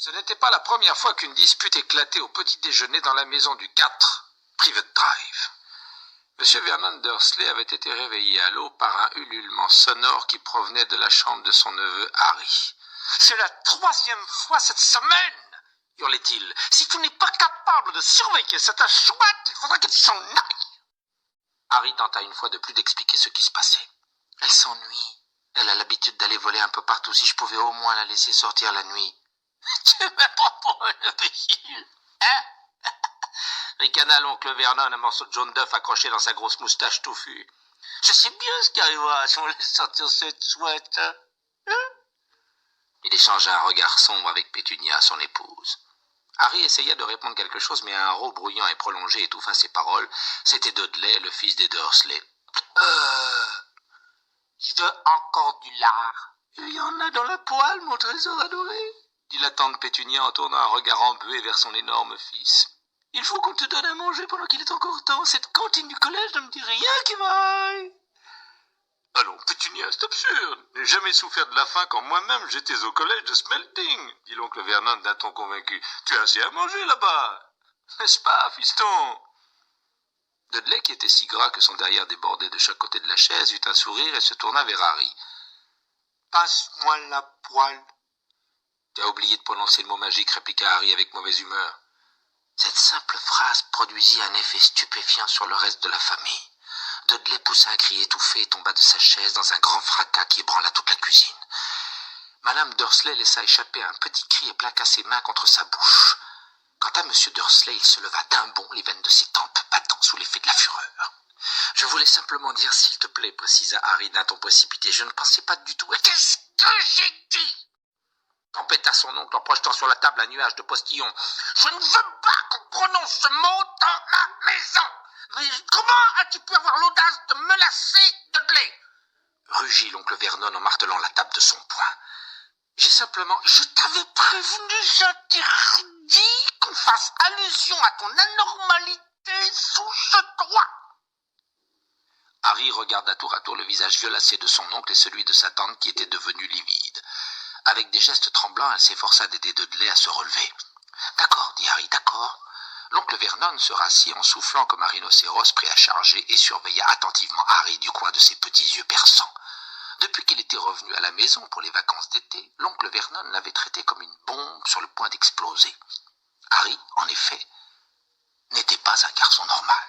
Ce n'était pas la première fois qu'une dispute éclatait au petit déjeuner dans la maison du 4, Private Drive. M. Vernon Dursley avait été réveillé à l'eau par un ululement sonore qui provenait de la chambre de son neveu Harry. « C'est la 3e fois cette semaine !» hurlait-il. « Si tu n'es pas capable de surveiller cette chouette, il faudra qu'elle s'en aille !» Harry tenta une fois de plus d'expliquer ce qui se passait. « Elle s'ennuie. Elle a l'habitude d'aller voler un peu partout. Si je pouvais au moins la laisser sortir la nuit. »« Tu me prends pour un imbécile, hein ?» ricana l'oncle Vernon, un morceau de jaune d'œuf accroché dans sa grosse moustache touffue. « Je sais bien ce qui arrivera si on laisse sortir cette chouette. Hein ?» Il échangea un regard sombre avec Pétunia, son épouse. Harry essaya de répondre quelque chose, mais un rot bruyant et prolongé étouffa ses paroles. C'était Dudley, le fils des Dursley. Je veux encore du lard. Il y en a dans la poêle, mon trésor adoré, dit la tante Pétunia en tournant un regard embué vers son énorme fils. Il faut qu'on te donne à manger pendant qu'il est encore temps. Cette cantine du collège ne me dit rien qui m'aille. Allons, Pétunia, c'est absurde. Je n'ai jamais souffert de la faim quand moi-même j'étais au collège de Smelting, dit l'oncle Vernon d'un ton convaincu. Tu as assez à manger là-bas, n'est-ce pas, fiston? Dudley, qui était si gras que son derrière débordait de chaque côté de la chaise, eut un sourire et se tourna vers Harry. Passe-moi la poêle. Tu as oublié de prononcer le mot magique, répliqua Harry avec mauvaise humeur. Cette simple phrase produisit un effet stupéfiant sur le reste de la famille. Dudley poussa un cri étouffé et tomba de sa chaise dans un grand fracas qui ébranla toute la cuisine. Madame Dursley laissa échapper un petit cri et plaqua ses mains contre sa bouche. Quant à M. Dursley, il se leva d'un bond, les veines de ses tempes battant sous l'effet de la fureur. « Je voulais simplement dire, s'il te plaît, précisa Harry d'un ton précipité. Je ne pensais pas du tout. »« Qu'est-ce que j'ai dit ?» tempêta son oncle en projetant sur la table un nuage de postillons. « Je ne veux pas qu'on prononce ce mot dans ma maison. Mais comment as-tu pu avoir l'audace de menacer Dudley ?» rugit l'oncle Vernon en martelant la table de son poing. « J'ai simplement... Je t'avais prévenu, j'interdis qu'on fasse allusion à ton anormalité sous ce toit. » Harry regarda tour à tour le visage violacé de son oncle et celui de sa tante qui était devenu livide. Avec des gestes tremblants, elle s'efforça d'aider Dudley à se relever. « D'accord, dit Harry, d'accord. » L'oncle Vernon se rassit en soufflant comme un rhinocéros prêt à charger et surveilla attentivement Harry du coin de ses petits yeux perçants. Depuis qu'il était revenu à la maison pour les vacances d'été, l'oncle Vernon l'avait traité comme une bombe sur le point d'exploser. Harry, en effet, n'était pas un garçon normal.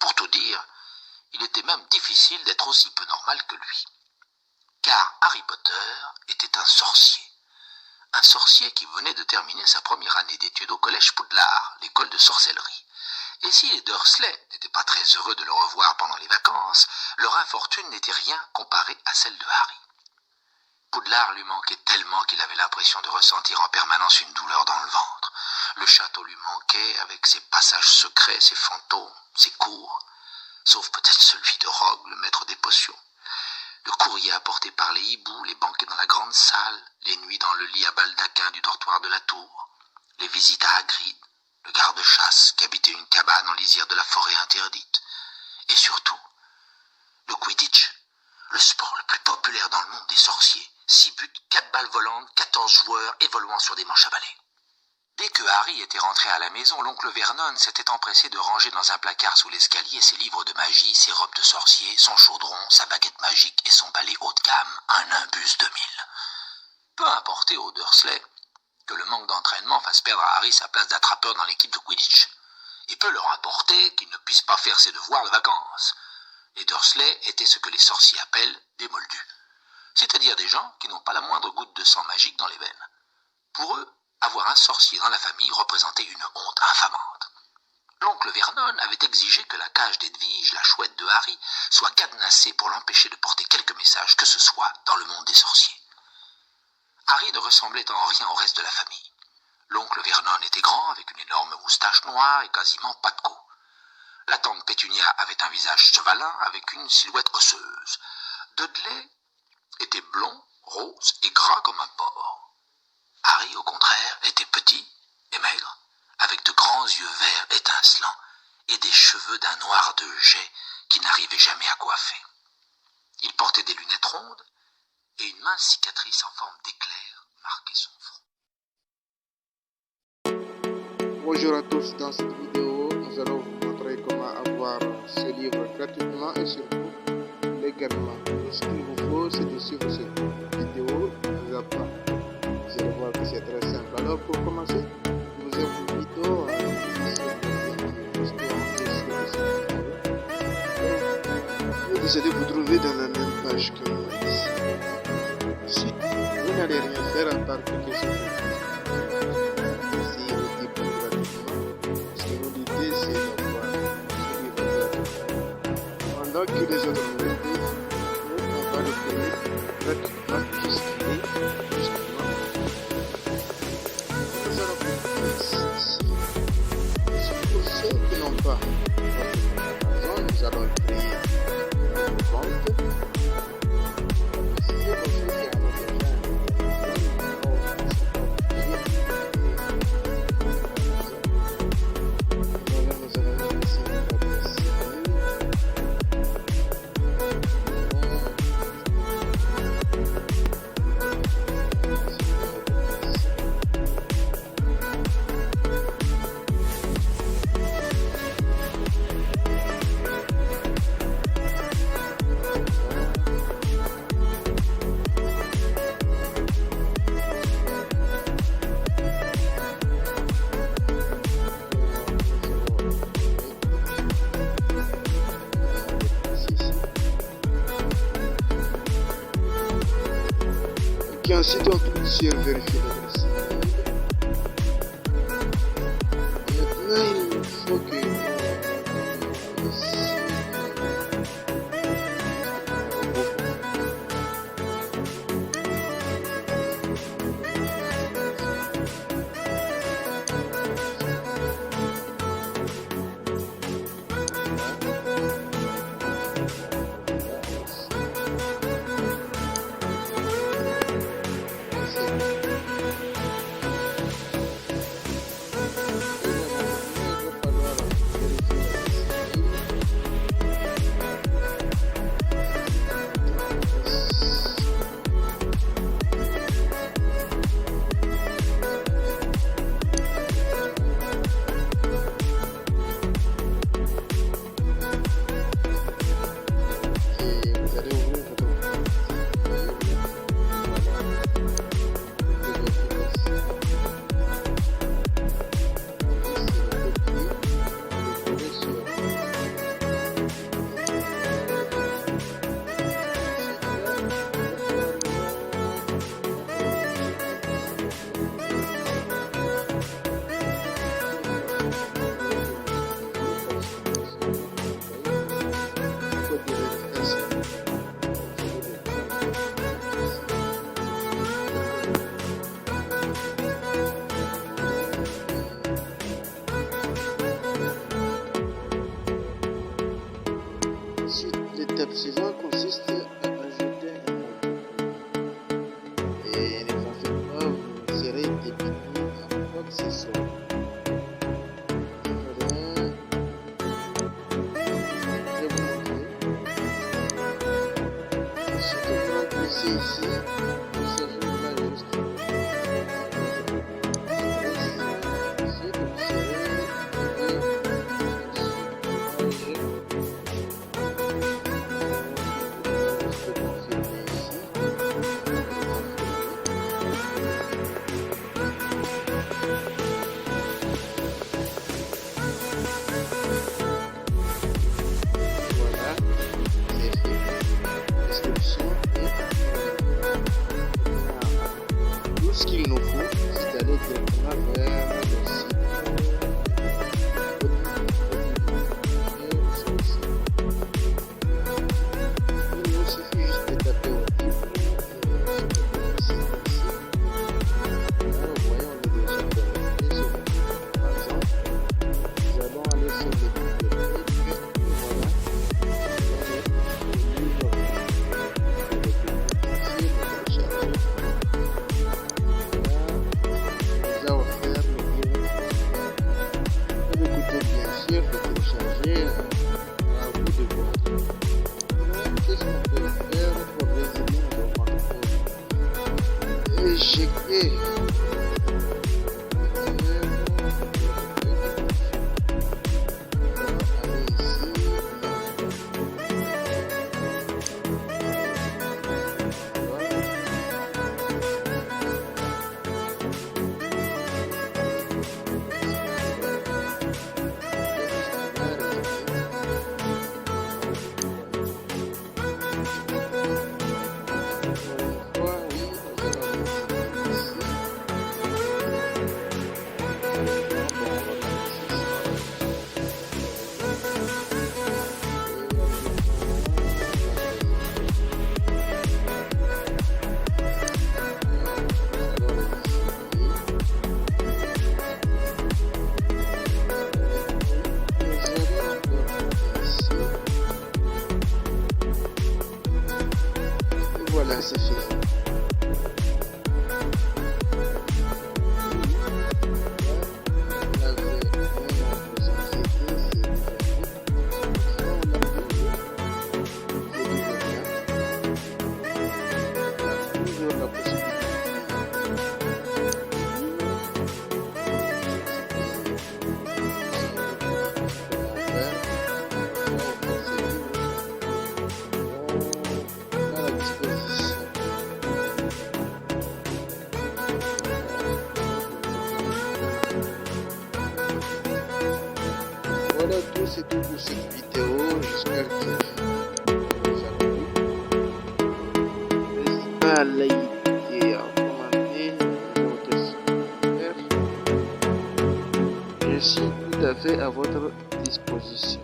Pour tout dire, il était même difficile d'être aussi peu normal que lui. Car Harry Potter était un sorcier. Un sorcier qui venait de terminer sa première année d'études au collège Poudlard, l'école de sorcellerie. Et si les Dursley n'étaient pas très heureux de le revoir pendant les vacances, leur infortune n'était rien comparée à celle de Harry. Poudlard lui manquait tellement qu'il avait l'impression de ressentir en permanence une douleur dans le ventre. Le château lui manquait avec ses passages secrets, ses fantômes, ses cours, sauf peut-être celui de Rogue, le maître des potions. Le courrier apporté par les hiboux, les banquets dans la grande salle, les nuits dans le lit à baldaquin du dortoir de la tour, les visites à Hagrid, le garde-chasse qui habitait une cabane en lisière de la forêt interdite, et surtout, le Quidditch, le sport le plus populaire dans le monde des sorciers, 6 buts, 4 balles volantes, 14 joueurs évoluant sur des manches à balai. Dès que Harry était rentré à la maison, l'oncle Vernon s'était empressé de ranger dans un placard sous l'escalier ses livres de magie, ses robes de sorcier, son chaudron, sa baguette magique et son balai haut de gamme, un Nimbus 2000. Peu importait aux Dursley que le manque d'entraînement fasse perdre à Harry sa place d'attrapeur dans l'équipe de Quidditch. Et peu leur importait qu'il ne puisse pas faire ses devoirs de vacances. Les Dursley étaient ce que les sorciers appellent des moldus, c'est-à-dire des gens qui n'ont pas la moindre goutte de sang magique dans les veines. Pour eux, avoir un sorcier dans la famille représentait une honte infamante. L'oncle Vernon avait exigé que la cage d'Edwige, la chouette de Harry, soit cadenassée pour l'empêcher de porter quelque message que ce soit dans le monde des sorciers. Harry ne ressemblait en rien au reste de la famille. L'oncle Vernon était grand, avec une énorme moustache noire et quasiment pas de cou. La tante Pétunia avait un visage chevalin avec une silhouette osseuse. Dudley était blond, rose et gras comme un porc. Harry, au contraire, était petit et maigre, avec de grands yeux verts étincelants et des cheveux d'un noir de jais qui n'arrivait jamais à coiffer. Il portait des lunettes rondes et une mince cicatrice en forme d'éclair marquait son front. Bonjour à tous, dans cette vidéo, nous allons vous montrer comment avoir ce livre gratuitement et surtout légalement. Tout ce qu'il vous faut, c'est de suivre cette vidéo, vous apprend. Vous allez voir que c'est très simple. Alors pour commencer, nous vous invitons à vous allez vous trouver dans la même page que moi ici. Si vous n'allez rien faire à part cliquer sur pendant que les autres molécules, on va le payer gratuitement puisqu'il est justement. Nous allons faire ici. Pour ceux qui n'ont pas Amazon, nous allons créer un compte. Si vous faites déjà et ensuite on clique sur vérifier l'adresse. Maintenant il faut que l'étape suivante consiste à ajouter un mot. Et ne vous faites pas, vous serez débité à quoi que ce soit. Voilà. Je vais vous montrer. Ensuite, vous remplissez ici. Vous serez là juste. Ensuite, vous serez tout ce qu'il nous faut, c'est d'aller directement vers le site. Il nous suffit juste de taper au livre. Vous voyez, on est déjà connecté sur par exemple. Nous allons aller sur le bibliothèque. Voilà. Le livre. Éjecter. c'est tout pour cette vidéo. J'espère que vous a plu. N'hésitez pas à liker et à commenter votre super. Je suis tout à fait à votre disposition.